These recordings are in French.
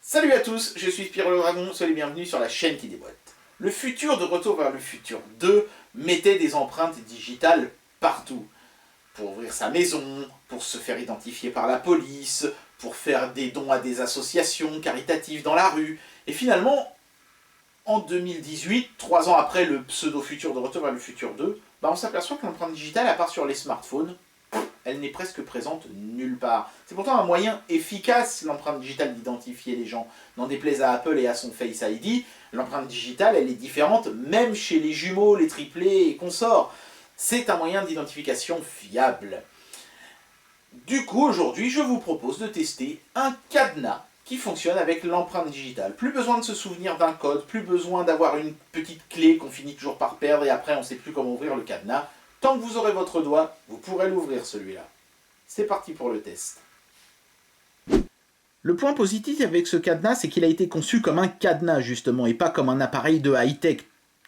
Salut à tous, je suis Spyro le Dragon, soyez les bienvenus sur la chaîne qui déboîte. Le futur de Retour vers le futur 2 mettait des empreintes digitales partout. Pour ouvrir sa maison, pour se faire identifier par la police, pour faire des dons à des associations caritatives dans la rue. Et finalement, en 2018, 3 ans après le pseudo-futur de Retour vers le futur 2, on s'aperçoit que l'empreinte digitale, à part sur les smartphones, elle n'est presque présente nulle part. C'est pourtant un moyen efficace, l'empreinte digitale, d'identifier les gens. N'en déplaise à Apple et à son Face ID, l'empreinte digitale, elle est différente, même chez les jumeaux, les triplés et consorts. C'est un moyen d'identification fiable. Du coup, aujourd'hui, je vous propose de tester un cadenas qui fonctionne avec l'empreinte digitale. Plus besoin de se souvenir d'un code, plus besoin d'avoir une petite clé qu'on finit toujours par perdre et après on ne sait plus comment ouvrir le cadenas. Tant que vous aurez votre doigt, vous pourrez l'ouvrir celui-là. C'est parti pour le test. Le point positif avec ce cadenas, c'est qu'il a été conçu comme un cadenas justement, et pas comme un appareil de high-tech,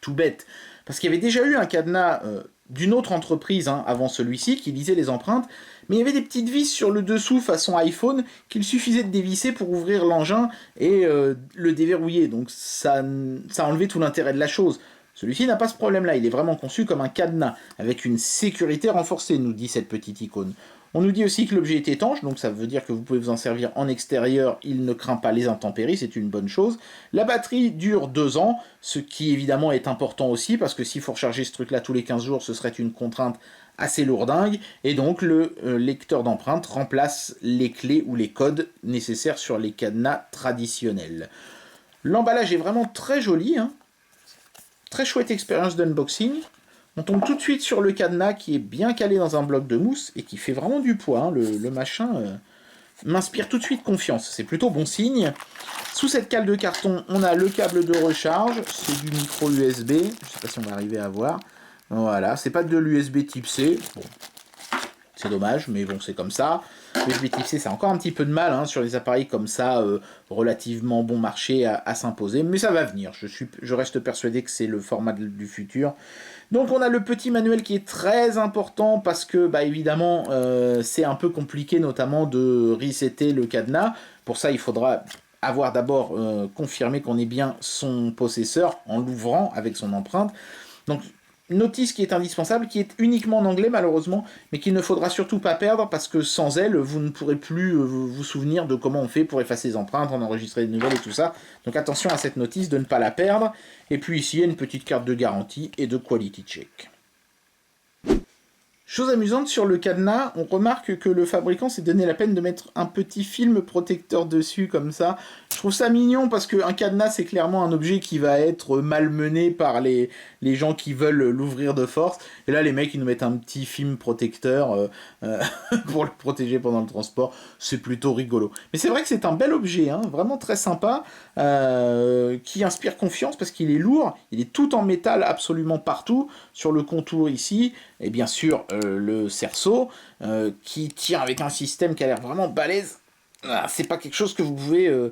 tout bête. Parce qu'il y avait déjà eu un cadenas d'une autre entreprise avant celui-ci, qui lisait les empreintes, mais il y avait des petites vis sur le dessous façon iPhone qu'il suffisait de dévisser pour ouvrir l'engin et le déverrouiller. Donc ça enlevait tout l'intérêt de la chose. Celui-ci n'a pas ce problème-là, il est vraiment conçu comme un cadenas, avec une sécurité renforcée, nous dit cette petite icône. On nous dit aussi que l'objet est étanche, donc ça veut dire que vous pouvez vous en servir en extérieur, il ne craint pas les intempéries, c'est une bonne chose. La batterie dure 2 ans, ce qui évidemment est important aussi, parce que s'il faut recharger ce truc-là tous les 15 jours, ce serait une contrainte assez lourdingue, et donc le lecteur d'empreintes remplace les clés ou les codes nécessaires sur les cadenas traditionnels. L'emballage est vraiment très joli, Très chouette expérience d'unboxing. On tombe tout de suite sur le cadenas qui est bien calé dans un bloc de mousse et qui fait vraiment du poids. Le machin m'inspire tout de suite confiance. C'est plutôt bon signe. Sous cette cale de carton, on a le câble de recharge. C'est du micro USB. Je ne sais pas si on va arriver à voir. Voilà, c'est pas de l'USB type C. Bon, c'est dommage, mais bon, c'est comme ça. L'USB type C, ça a encore un petit peu de mal sur les appareils comme ça, relativement bon marché à s'imposer. Mais ça va venir. Je reste persuadé que c'est le format du futur. Donc on a le petit manuel qui est très important parce que, évidemment, c'est un peu compliqué, notamment de resetter le cadenas. Pour ça, il faudra avoir d'abord confirmé qu'on est bien son possesseur en l'ouvrant avec son empreinte. Donc, notice qui est indispensable, qui est uniquement en anglais malheureusement, mais qu'il ne faudra surtout pas perdre parce que sans elle, vous ne pourrez plus vous souvenir de comment on fait pour effacer les empreintes, en enregistrer de nouvelles et tout ça. Donc attention à cette notice de ne pas la perdre. Et puis ici, il y a une petite carte de garantie et de quality check. Chose amusante, sur le cadenas, on remarque que le fabricant s'est donné la peine de mettre un petit film protecteur dessus, comme ça. Je trouve ça mignon, parce qu'un cadenas, c'est clairement un objet qui va être malmené par les gens qui veulent l'ouvrir de force. Et là, les mecs, ils nous mettent un petit film protecteur pour le protéger pendant le transport. C'est plutôt rigolo. Mais c'est vrai que c'est un bel objet, vraiment très sympa, qui inspire confiance, parce qu'il est lourd, il est tout en métal absolument partout, sur le contour ici, et bien sûr le cerceau qui tire avec un système qui a l'air vraiment balèze. C'est pas quelque chose que vous pouvez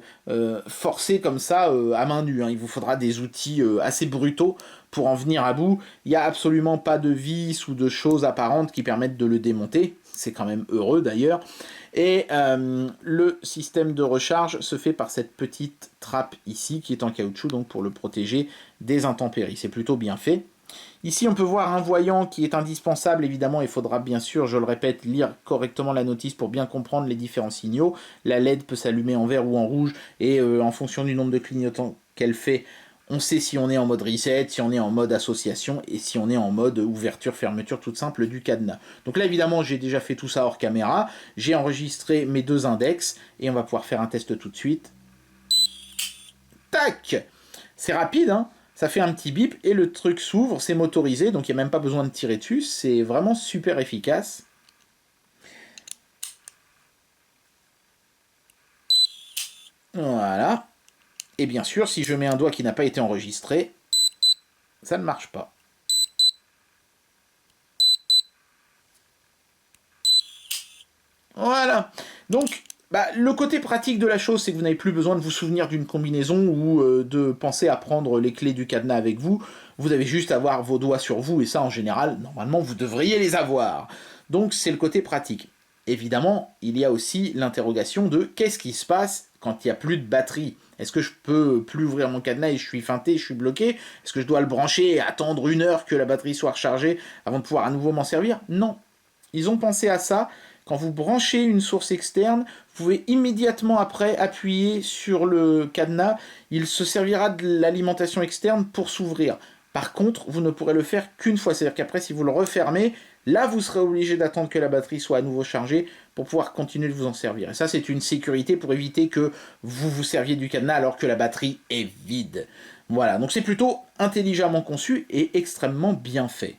forcer comme ça à main nue. Il vous faudra des outils assez brutaux pour en venir à bout. Il n'y a absolument pas de vis ou de choses apparentes qui permettent de le démonter. C'est quand même heureux d'ailleurs. Et le système de recharge se fait par cette petite trappe ici qui est en caoutchouc, donc pour le protéger des intempéries. C'est plutôt bien fait. Ici, on peut voir un voyant qui est indispensable, évidemment, il faudra bien sûr, je le répète, lire correctement la notice pour bien comprendre les différents signaux. La LED peut s'allumer en vert ou en rouge, et en fonction du nombre de clignotants qu'elle fait, on sait si on est en mode reset, si on est en mode association, et si on est en mode ouverture-fermeture toute simple du cadenas. Donc là, évidemment, j'ai déjà fait tout ça hors caméra, j'ai enregistré mes 2 index, et on va pouvoir faire un test tout de suite. Tac! C'est rapide, ça fait un petit bip et le truc s'ouvre, c'est motorisé, donc il n'y a même pas besoin de tirer dessus, c'est vraiment super efficace. Voilà. Et bien sûr, si je mets un doigt qui n'a pas été enregistré, ça ne marche pas. Voilà. Donc, le côté pratique de la chose, c'est que vous n'avez plus besoin de vous souvenir d'une combinaison ou de penser à prendre les clés du cadenas avec vous. Vous avez juste à avoir vos doigts sur vous, et ça, en général, normalement, vous devriez les avoir. Donc, c'est le côté pratique. Évidemment, il y a aussi l'interrogation de qu'est-ce qui se passe quand il n'y a plus de batterie. Est-ce que je peux plus ouvrir mon cadenas et je suis feinté, je suis bloqué? Est-ce que je dois le brancher et attendre 1 heure que la batterie soit rechargée avant de pouvoir à nouveau m'en servir? Non. Ils ont pensé à ça. Quand vous branchez une source externe, vous pouvez immédiatement après appuyer sur le cadenas. Il se servira de l'alimentation externe pour s'ouvrir. Par contre, vous ne pourrez le faire qu'une fois. C'est-à-dire qu'après, si vous le refermez, là, vous serez obligé d'attendre que la batterie soit à nouveau chargée pour pouvoir continuer de vous en servir. Et ça, c'est une sécurité pour éviter que vous vous serviez du cadenas alors que la batterie est vide. Voilà, donc c'est plutôt intelligemment conçu et extrêmement bien fait.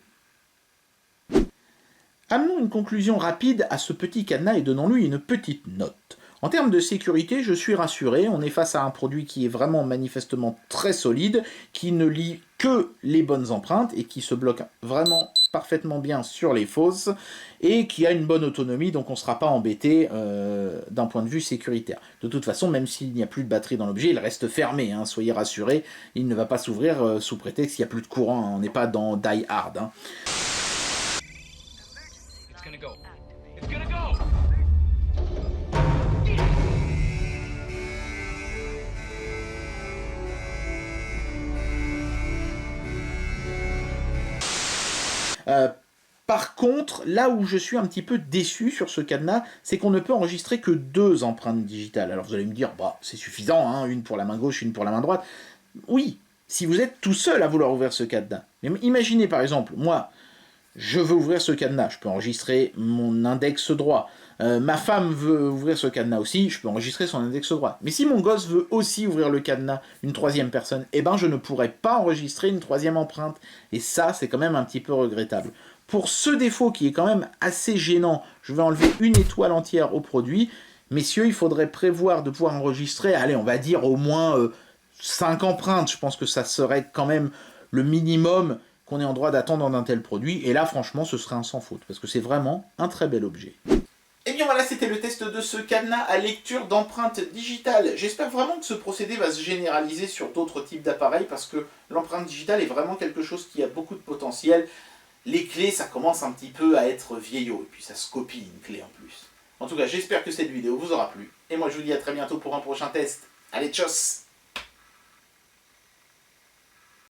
Amenons une conclusion rapide à ce petit cadenas et donnons-lui une petite note. En termes de sécurité, je suis rassuré, on est face à un produit qui est vraiment manifestement très solide, qui ne lit que les bonnes empreintes et qui se bloque vraiment parfaitement bien sur les fausses et qui a une bonne autonomie, donc on ne sera pas embêté d'un point de vue sécuritaire. De toute façon, même s'il n'y a plus de batterie dans l'objet, il reste fermé, hein, soyez rassurés, il ne va pas s'ouvrir sous prétexte qu'il n'y a plus de courant, hein, on n'est pas dans Die Hard. Hein. Par contre, là où je suis un petit peu déçu sur ce cadenas, c'est qu'on ne peut enregistrer que 2 empreintes digitales. Alors vous allez me dire, bah c'est suffisant, hein, une pour la main gauche, une pour la main droite. Oui, si vous êtes tout seul à vouloir ouvrir ce cadenas. Mais imaginez par exemple, moi, je veux ouvrir ce cadenas, je peux enregistrer mon index droit. Ma femme veut ouvrir ce cadenas aussi, je peux enregistrer son index droit. Mais si mon gosse veut aussi ouvrir le cadenas, une 3e personne, eh ben je ne pourrais pas enregistrer une 3e empreinte. Et ça, c'est quand même un petit peu regrettable. Pour ce défaut qui est quand même assez gênant, je vais enlever une étoile entière au produit. Messieurs, il faudrait prévoir de pouvoir enregistrer, allez, on va dire au moins 5 empreintes. Je pense que ça serait quand même le minimum qu'on est en droit d'attendre d'un tel produit. Et là, franchement, ce serait un sans faute, parce que c'est vraiment un très bel objet. Et bien voilà, c'était le test de ce cadenas à lecture d'empreintes digitales. J'espère vraiment que ce procédé va se généraliser sur d'autres types d'appareils, parce que l'empreinte digitale est vraiment quelque chose qui a beaucoup de potentiel. Les clés, ça commence un petit peu à être vieillot, et puis ça se copie une clé en plus. En tout cas, j'espère que cette vidéo vous aura plu, et moi je vous dis à très bientôt pour un prochain test. Allez, tchuss!